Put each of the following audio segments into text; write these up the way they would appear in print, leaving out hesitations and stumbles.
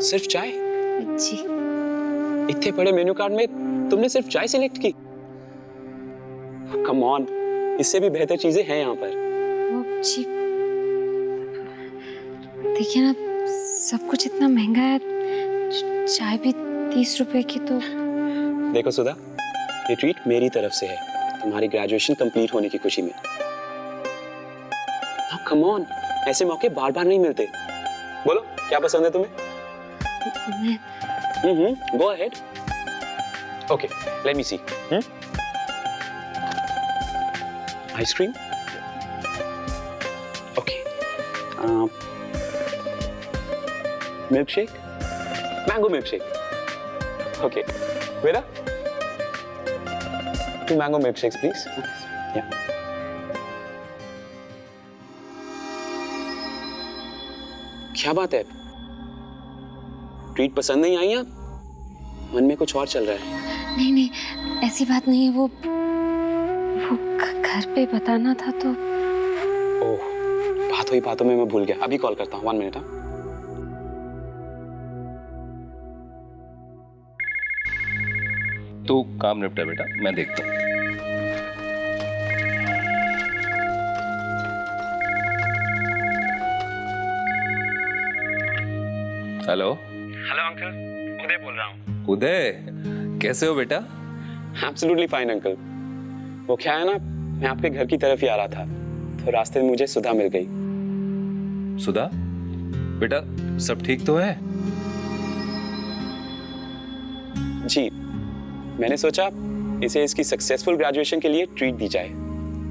सिर्फ चाय? जी। इतने बड़े मेन्यू कार्ड में तुमने सिर्फ चाय सिलेक्ट की? कम ऑन, इससे भी बेहतर चीजें हैं यहाँ पर। वो जी, देखिए ना, सब कुछ इतना महंगा है, चाय भी 30 रुपए की। तो देखो सुधा, ये ट्रीट मेरी तरफ से है तुम्हारी ग्रेजुएशन कंप्लीट होने की खुशी में। हाँ कम ऑन, ऐसे मौके बार बार नहीं मिलते। बोलो क्या पसंद है तुम्हें? मैं go ahead. Okay, let me see. Ice cream? Okay. Milkshake? Mango milkshake. Okay, Veda, 2 mango milkshakes, please. Yeah. क्या बात है? ट्रीट पसंद नहीं आई? मन में कुछ और चल रहा है? नहीं नहीं, ऐसी बात नहीं है। वो घर पे बताना था तो। ओह, बात हुई बातों में मैं भूल गया। अभी कॉल करता हूँ, 1 मिनट। तू काम निपटा बेटा, मैं देखता हूँ। हेलो हेलो अंकल, उदय बोल रहा हूँ। उदय, कैसे हो बेटा? Absolutely fine uncle. वो क्या है ना, मैं आपके घर की तरफ ही आ रहा था तो रास्ते में मुझे सुधा मिल गई। सुधा बेटा, सब ठीक तो है? जी, मैंने सोचा इसे इसकी सक्सेसफुल ग्रेजुएशन के लिए ट्रीट दी जाए,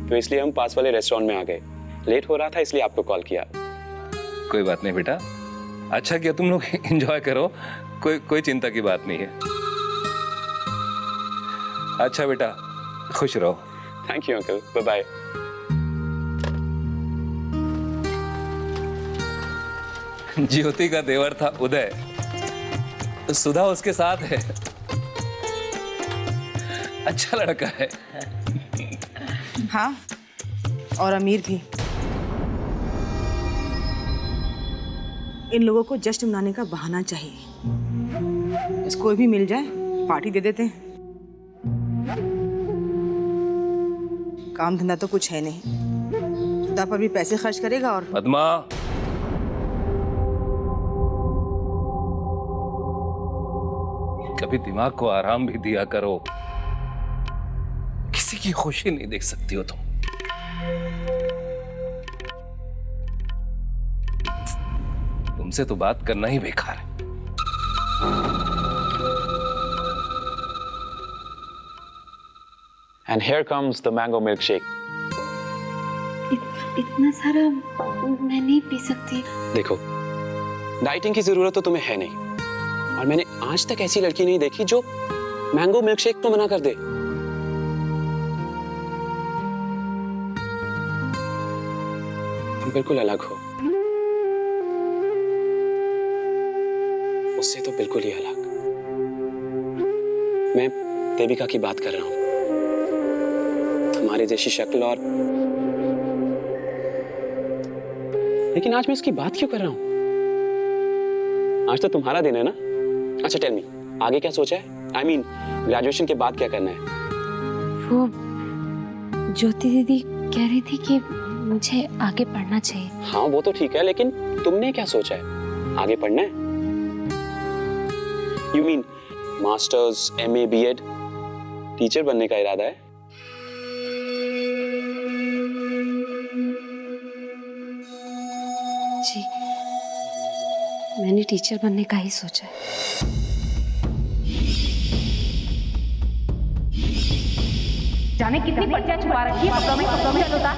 तो इसलिए हम पास वाले रेस्टोरेंट में आ गए। लेट हो रहा था इसलिए आपको कॉल किया। कोई बात नहीं बेटा, अच्छा किया, तुम लोग एंजॉय करो, कोई चिंता की बात नहीं है। अच्छा बेटा, खुश रहो। Thank you uncle, bye bye. Jyoti का देवर था उदय, सुधा उसके साथ है। अच्छा लड़का है। हाँ, और अमीर भी। इन लोगों को जश्न मनाने का बहाना चाहिए। इसको कोई भी मिल जाए, पार्टी दे देते हैं। काम धंधा तो कुछ है नहीं, सुधा पर भी पैसे खर्च करेगा। और पद्मा, कभी दिमाग को आराम भी दिया करो। किसी की खुशी नहीं देख सकती हो तुम। तुमसे तो बात करना ही बेकार है। And here comes the mango milkshake. इतना सारा मैं नहीं पी सकती। देखो, डाइटिंग की जरूरत तो तुम्हें है नहीं, और मैंने आज तक ऐसी लड़की नहीं देखी जो मैंगो मिल्कशेक को मना कर दे। तुम बिल्कुल अलग हो, उससे तो बिल्कुल ही अलग। मैं देविका की बात कर रहा हूं, तुम्हारी जैसी शक्ल। और लेकिन आज मैं उसकी बात क्यों कर रहा हूं? आज तो तुम्हारा दिन है ना। अच्छा टेल मी, आगे क्या सोचा है? I mean, ग्रेजुएशन के बाद क्या करना है? वो ज्योति दीदी कह रही थी कि मुझे आगे पढ़ना चाहिए। हाँ वो तो ठीक है, लेकिन तुमने क्या सोचा है? आगे पढ़ना है? You mean masters, MA, B.Ed, teacher बनने का इरादा है? जी, मैंने टीचर बनने का ही सोचा है। जाने कितनी पर्चियां छुपा रखी है कपड़ों में उतार।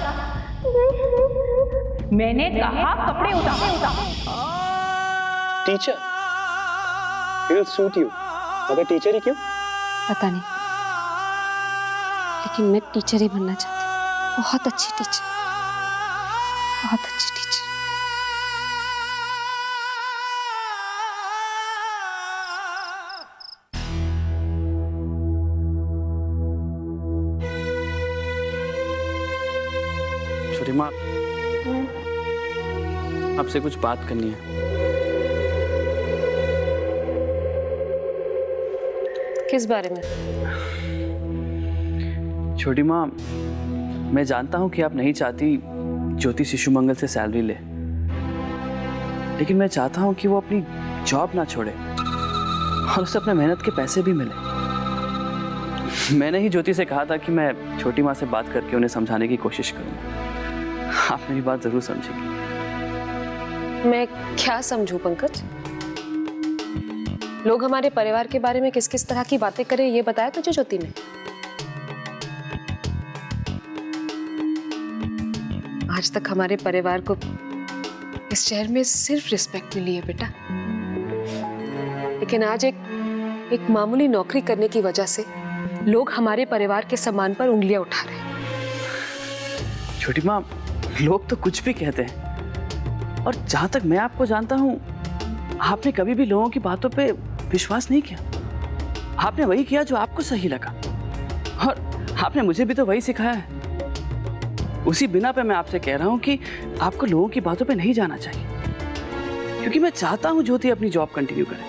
मैंने कहा कपड़े उतार। Teacher, He'll suit you. मगर टीचर ही क्यों? पता नहीं, लेकिन मैं टीचर ही बनना चाहती हूँ। बहुत अच्छी टीचर, बहुत अच्छी टीचर। छोटी माँ, आपसे कुछ बात करनी है। किस बारे में? छोटी माँ, मैं जानता हूँ कि आप नहीं चाहती ज्योति शिशु मंगल से सैलरी ले, लेकिन मैं चाहता हूँ कि वो अपनी जॉब ना छोड़े और उसे अपने मेहनत के पैसे भी मिले। मैंने ही ज्योति से कहा था कि मैं छोटी माँ से बात करके उन्हें समझाने की कोशिश करूँगा। आप मेरी बात जरूर समझेंगी। मैं क्या समझूं पंकज? लोग हमारे परिवार के बारे में किस किस तरह की बातें करें ये बताया तुझे ज्योति ने? आज तक हमारे परिवार को इस शहर में सिर्फ रिस्पेक्ट मिली है बेटा, लेकिन आज एक मामूली नौकरी करने की वजह से लोग हमारे परिवार के सम्मान पर उंगलियां उठा रहे हैं। छोटी माँ, लोग तो कुछ भी कहते हैं, और जहां तक मैं आपको जानता हूं, आपने कभी भी लोगों की बातों पे विश्वास नहीं किया। आपने वही किया जो आपको सही लगा, और आपने मुझे भी तो वही सिखाया है। उसी बिना पे मैं आपसे कह रहा हूं कि आपको लोगों की बातों पे नहीं जाना चाहिए, क्योंकि मैं चाहता हूं ज्योति अपनी जॉब कंटिन्यू करे।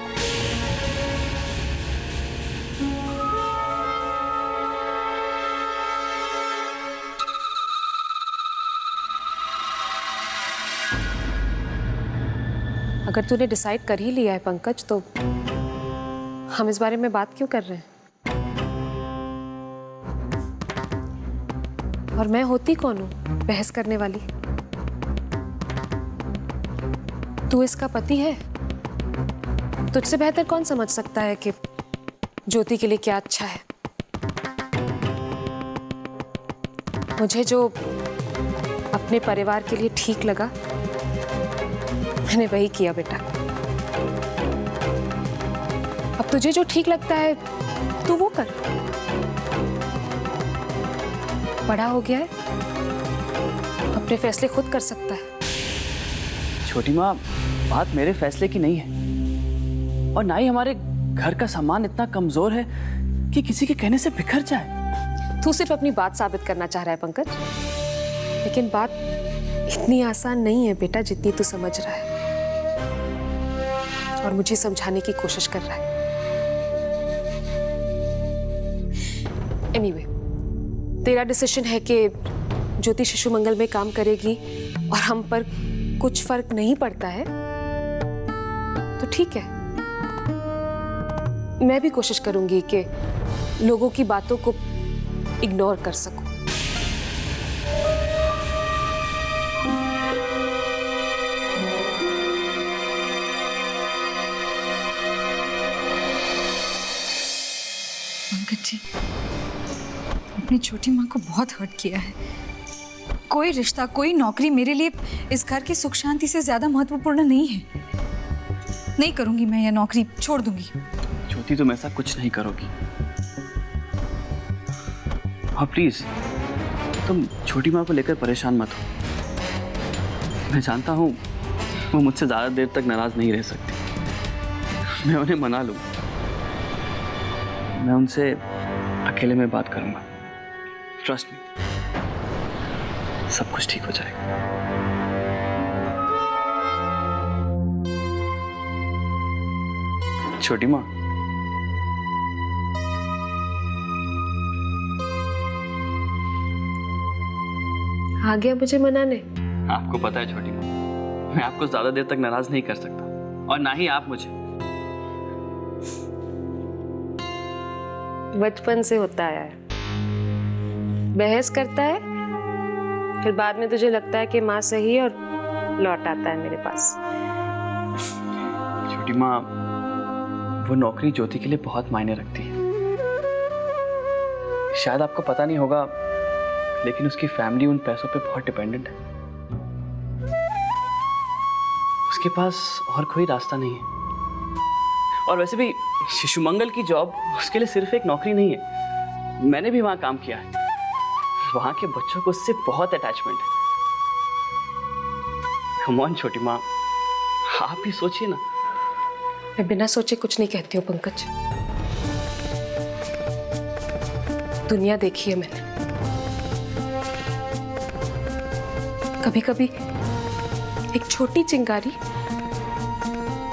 अगर तूने डिसाइड कर ही लिया है पंकज, तो हम इस बारे में बात क्यों कर रहे हैं? और मैं होती कौन हूं बहस करने वाली? तू इसका पति है, तुझसे बेहतर कौन समझ सकता है कि ज्योति के लिए क्या अच्छा है। मुझे जो अपने परिवार के लिए ठीक लगा मैंने वही किया बेटा। अब तुझे जो ठीक लगता है तू वो कर। बड़ा हो गया है, अपने फैसले खुद कर सकता है। छोटी माँ, बात मेरे फैसले की नहीं है, और ना ही हमारे घर का सामान इतना कमजोर है कि किसी के कहने से बिखर जाए। तू सिर्फ अपनी बात साबित करना चाह रहा है पंकज, लेकिन बात इतनी आसान नहीं है बेटा जितनी तू समझ रहा है और मुझे समझाने की कोशिश कर रहा है। एनीवे, तेरा डिसीजन है कि ज्योति शिशु मंगल में काम करेगी और हम पर कुछ फर्क नहीं पड़ता है, तो ठीक है। मैं भी कोशिश करूंगी कि लोगों की बातों को इग्नोर कर सकूं। पंकज जी, अपनी छोटी माँ को बहुत हर्ट किया है। कोई रिश्ता, कोई नौकरी मेरे लिए इस घर की सुख शांति से ज्यादा महत्वपूर्ण नहीं है। नहीं करूंगी मैं यह नौकरी, छोड़ दूंगी। ज्योति, तुम ऐसा कुछ नहीं करोगी। और प्लीज, तुम छोटी माँ को लेकर परेशान मत हो। मैं जानता हूँ वो मुझसे ज्यादा देर तक नाराज नहीं रह सकती। मैं उन्हें मना लूंगा। मैं उनसे अकेले में बात करूंगा। ट्रस्ट मी, सब कुछ ठीक हो जाएगा। छोटी माँ, आ गया मुझे मनाने? आपको पता है छोटी माँ, मैं आपको ज्यादा देर तक नाराज नहीं कर सकता, और ना ही आप मुझे। बचपन से होता आया है, बहस करता है, फिर बाद में तुझे लगता है कि माँ सही है और लौट आता है मेरे पास। छोटी माँ, वो नौकरी ज्योति के लिए बहुत मायने रखती है। शायद आपको पता नहीं होगा, लेकिन उसकी फैमिली उन पैसों पे बहुत डिपेंडेंट है। उसके पास और कोई रास्ता नहीं है। और वैसे भी शिशु मंगल की जॉब उसके लिए सिर्फ एक नौकरी नहीं है। मैंने भी वहां काम किया है। वहां के बच्चों को उससे बहुत अटैचमेंट है। कम ऑन छोटी माँ, आप ही सोचिए ना। मैं बिना सोचे कुछ नहीं कहती हूँ पंकज। दुनिया देखी है मैंने। कभी कभी एक छोटी चिंगारी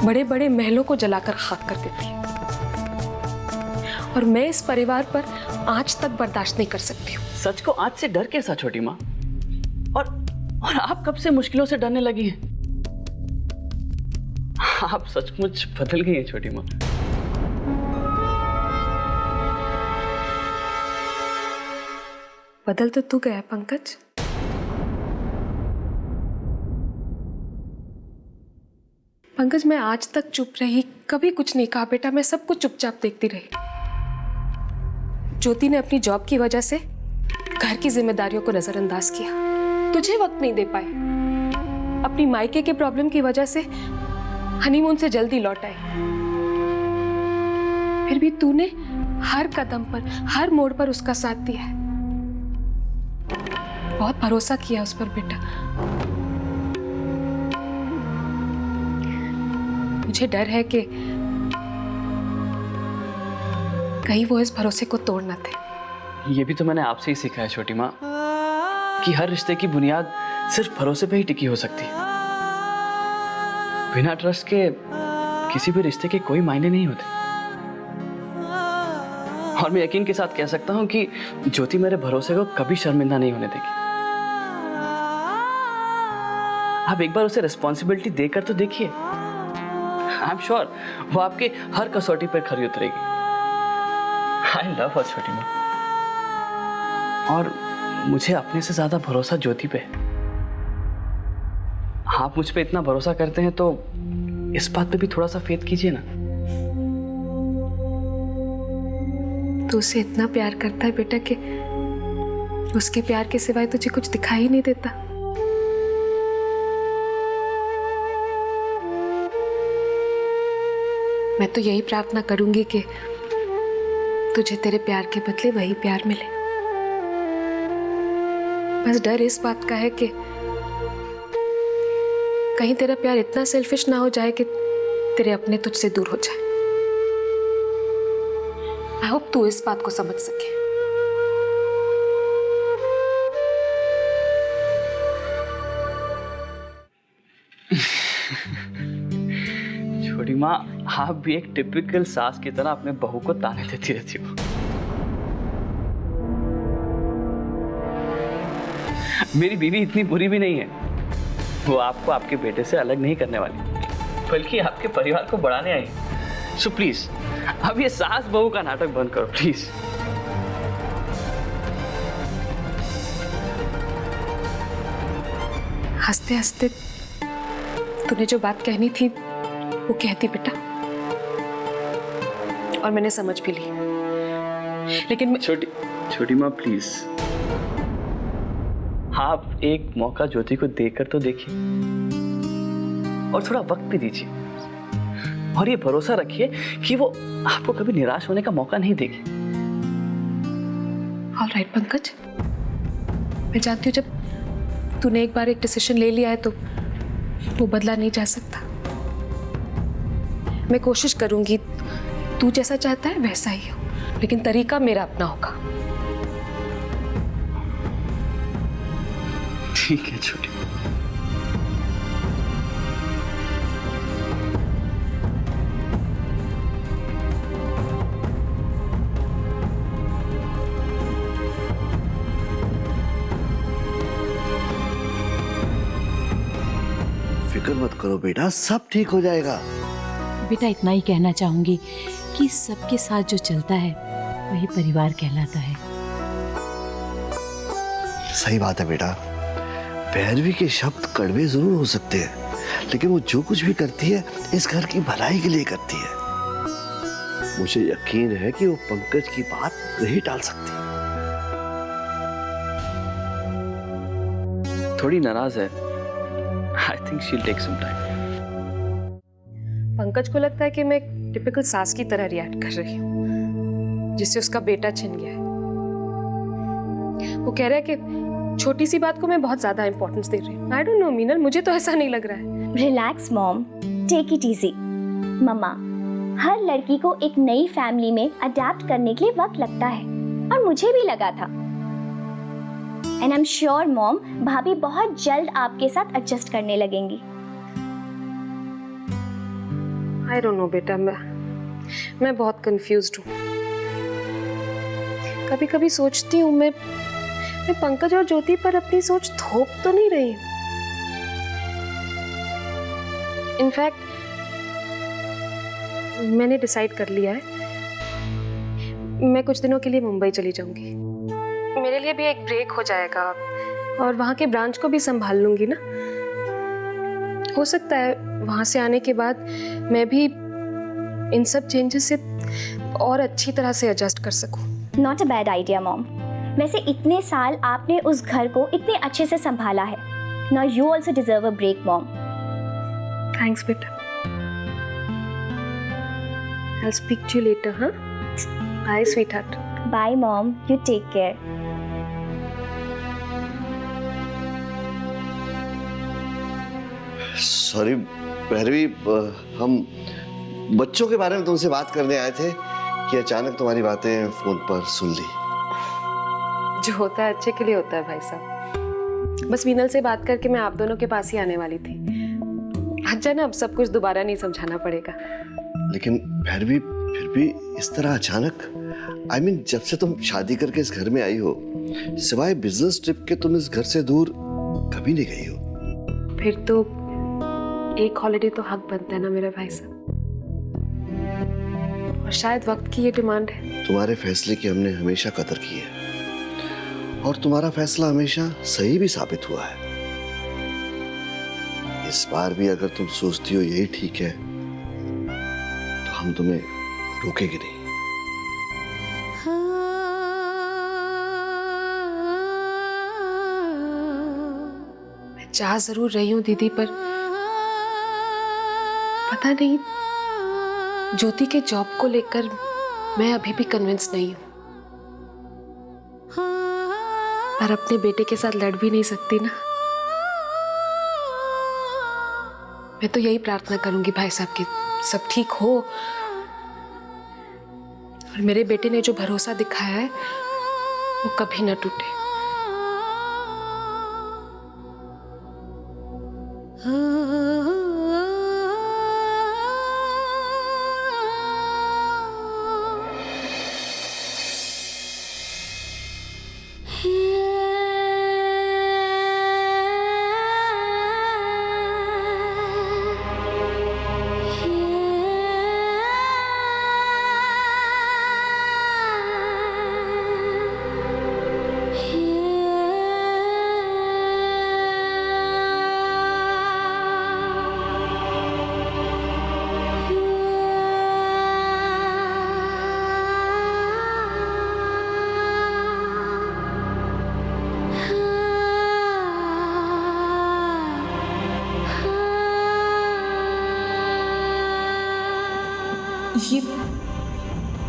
बड़े बड़े महलों को जलाकर खाक कर देती है, और मैं इस परिवार पर आज तक बर्दाश्त नहीं कर सकती हूँ। सच को आज से डर कैसा छोटी माँ? और आप कब से मुश्किलों से डरने लगी हैं? आप सचमुच बदल गई हैं छोटी माँ। बदल तो तू गया है पंकज। पंकज, मैं आज तक चुप रही, कभी कुछ नहीं कहा बेटा, मैं सब कुछ चुपचाप देखती रही। ज्योति ने अपनी जॉब की वजह से घर की जिम्मेदारियों को नजरअंदाज किया, तुझे वक्त नहीं दे पाई। अपनी मायके के प्रॉब्लम की वजह से हनीमून से जल्दी लौट आई। फिर भी तूने हर कदम पर, हर मोड़ पर उसका साथ दिया है। बहुत भरोसा किया उस पर बेटा। मुझे डर है कि कहीं वो इस भरोसे को तोड़ ना दे। ये भी तो मैंने आपसे ही सीखा है छोटी माँ कि हर रिश्ते की बुनियाद सिर्फ भरोसे पे ही टिकी हो सकती है। बिना ट्रस्ट के किसी भी रिश्ते के कोई मायने नहीं होते। और मैं यकीन के साथ कह सकता हूँ कि ज्योति मेरे भरोसे को कभी शर्मिंदा नहीं होने देगी। आप एक बार उसे रिस्पॉन्सिबिलिटी देकर तो देखिए। आई एम श्योर वो आपके हर कसौटी पर खरी उतरेगी। आई लव हर छोटी माँ। और मुझे अपने से ज्यादा भरोसा ज्योति पे है। आप मुझ पे इतना भरोसा करते हैं तो इस बात पे भी थोड़ा सा फेथ कीजिए ना। तू उसे इतना प्यार करता है बेटा कि उसके प्यार के सिवाय तुझे कुछ दिखाई ही नहीं देता। मैं तो यही प्रार्थना करूंगी कि तुझे तेरे प्यार के बदले वही प्यार मिले। बस डर इस बात का है कि कहीं तेरा प्यार इतना सेल्फिश ना हो जाए कि तेरे अपने तुझसे दूर हो जाए। आई होप तू इस बात को समझ सके। छोटी माँ, आप भी एक टिपिकल सास की तरह अपने बहू को ताने देती रहती हो। मेरी बीवी इतनी बुरी भी नहीं है। वो आपको आपके बेटे से अलग नहीं करने वाली, बल्कि आपके परिवार को बढ़ाने आई। सो प्लीज अब ये सास बहू का नाटक बंद करो प्लीज। हंसते हंसते तूने जो बात कहनी थी वो कहती बेटा, और मैंने समझ भी ली। लेकिन छोटी माँ प्लीज, आप एक मौका ज्योति को देकर तो देखिए और थोड़ा वक्त भी दीजिए। और ये भरोसा रखिए कि वो आपको कभी निराश होने का मौका नहीं देगी। ऑलराइट पंकज, मैं जानती हूँ जब तूने एक बार एक डिसीजन ले लिया है तो वो बदला नहीं जा सकता। मैं कोशिश करूंगी तू जैसा चाहता है वैसा ही हो, लेकिन तरीका मेरा अपना होगा। ठीक है छोटी। फिक्र मत करो बेटा, सब ठीक हो जाएगा। बेटा इतना ही कहना चाहूंगी कि सबके साथ जो चलता है वही परिवार कहलाता है। सही बात है बेटा। पैरवी के शब्द कड़वे जरूर हो सकते हैं, लेकिन वो जो कुछ भी करती है इस घर की भलाई के लिए करती है। मुझे यकीन है कि वो पंकज की बात नहीं टाल सकती। थोड़ी नाराज है। I think she will take some time. Pankaj को लगता है कि मैं एक टिपिकल सास की तरह रिएक्ट कर रही हूँ जिससे उसका बेटा छिन गया है। वो कह रहा है कि छोटी सी बात को मैं बहुत ज्यादा इंपॉर्टेंस दे रही हूँ। आई डोंट नो मीनल, मुझे तो ऐसा नहीं लग रहा है। Relax mom, take it easy. मम्मा, हर लड़की को एक नई फैमिली में अडेप्ट करने के लिए वक्त लगता है, और मुझे भी लगा था। And I am sure mom, भाभी बहुत जल्द आपके साथ एडजस्ट करने लगेंगी। आई डोंट नो बेटा, मैं बहुत कंफ्यूज्ड हूँ। कभी कभी सोचती हूँ मैं पंकज और ज्योति पर अपनी सोच थोप तो नहीं रही। इनफैक्ट मैंने डिसाइड कर लिया है, मैं कुछ दिनों के लिए मुंबई चली जाऊंगी। मेरे लिए भी एक ब्रेक हो जाएगा और वहाँ के ब्रांच को भी संभाल लूंगी ना। हो सकता है वहाँ से आने के बाद मैं भी इन सब चेंजेस से और अच्छी तरह से एडजस्ट कर सकूं। Not a bad idea mom. वैसे इतने साल आपने उस घर को इतने अच्छे से संभाला है। Now you also deserve a break mom. Thanks बेटा। I'll speak to you later, huh? Bye, sweetheart. Bye, Mom. You take care. Sorry Bhairavi, हम बच्चों के बारे में तुमसे बात करने आए थे कि अचानक तुम्हारी बातें फोन पर सुन ली। जो होता है अच्छे के लिए होता है भाई साहब। बस वीनल से बात करके मैं आप दोनों के पास ही आने वाली थी। अच्छा ना, अब सब कुछ दोबारा नहीं समझाना पड़ेगा। लेकिन भैरवी फिर भी इस तरह अचानक, I mean, जब से तुम शादी करके इस घर में आई हो, सिवाय बिजनेस ट्रिप के तुम इस घर से दूर कभी नहीं गई हो। फिर तो एक हॉलिडे तो हक बनता है ना मेरे भाई साहब, और शायद वक्त की ये डिमांड है। तुम्हारे फैसले की हमने हमेशा कदर की है और तुम्हारा फैसला हमेशा सही भी साबित हुआ है। इस बार भी अगर तुम सोचती हो यही ठीक है तो हम तुम्हें रोकेंगे नहीं। मैं चाह जरूर रही हूँ दीदी, पर पता नहीं ज्योति के जॉब को लेकर मैं अभी भी कन्विंस नहीं हूँ। पर अपने बेटे के साथ लड़ भी नहीं सकती ना। मैं तो यही प्रार्थना करूंगी भाई साहब कि सब ठीक हो और मेरे बेटे ने जो भरोसा दिखाया है वो कभी ना टूटे।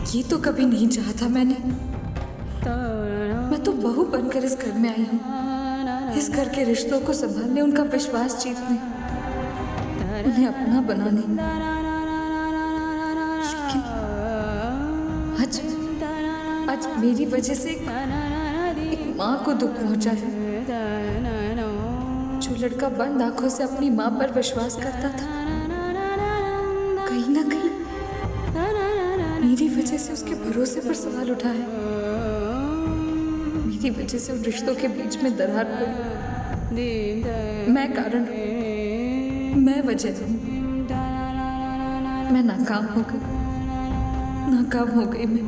ये तो कभी नहीं चाहा था मैंने। मैं तो बहू बनकर इस घर में आई हूँ, इस घर के रिश्तों को संभालने, उनका विश्वास जीतने, उन्हें अपना बनाने। लेकिन आज मेरी वजह से एक माँ को दुख पहुंचा है। जो लड़का बंद आंखों से अपनी माँ पर विश्वास करता था, कहीं ना कहीं मेरी वजह से उसके भरोसे पर सवाल उठा है। मेरी वजह से उन रिश्तों के बीच में दरार पड़ी। मैं कारण हूँ, मैं वजह हूँ। मैं नाकाम हो गई मैं।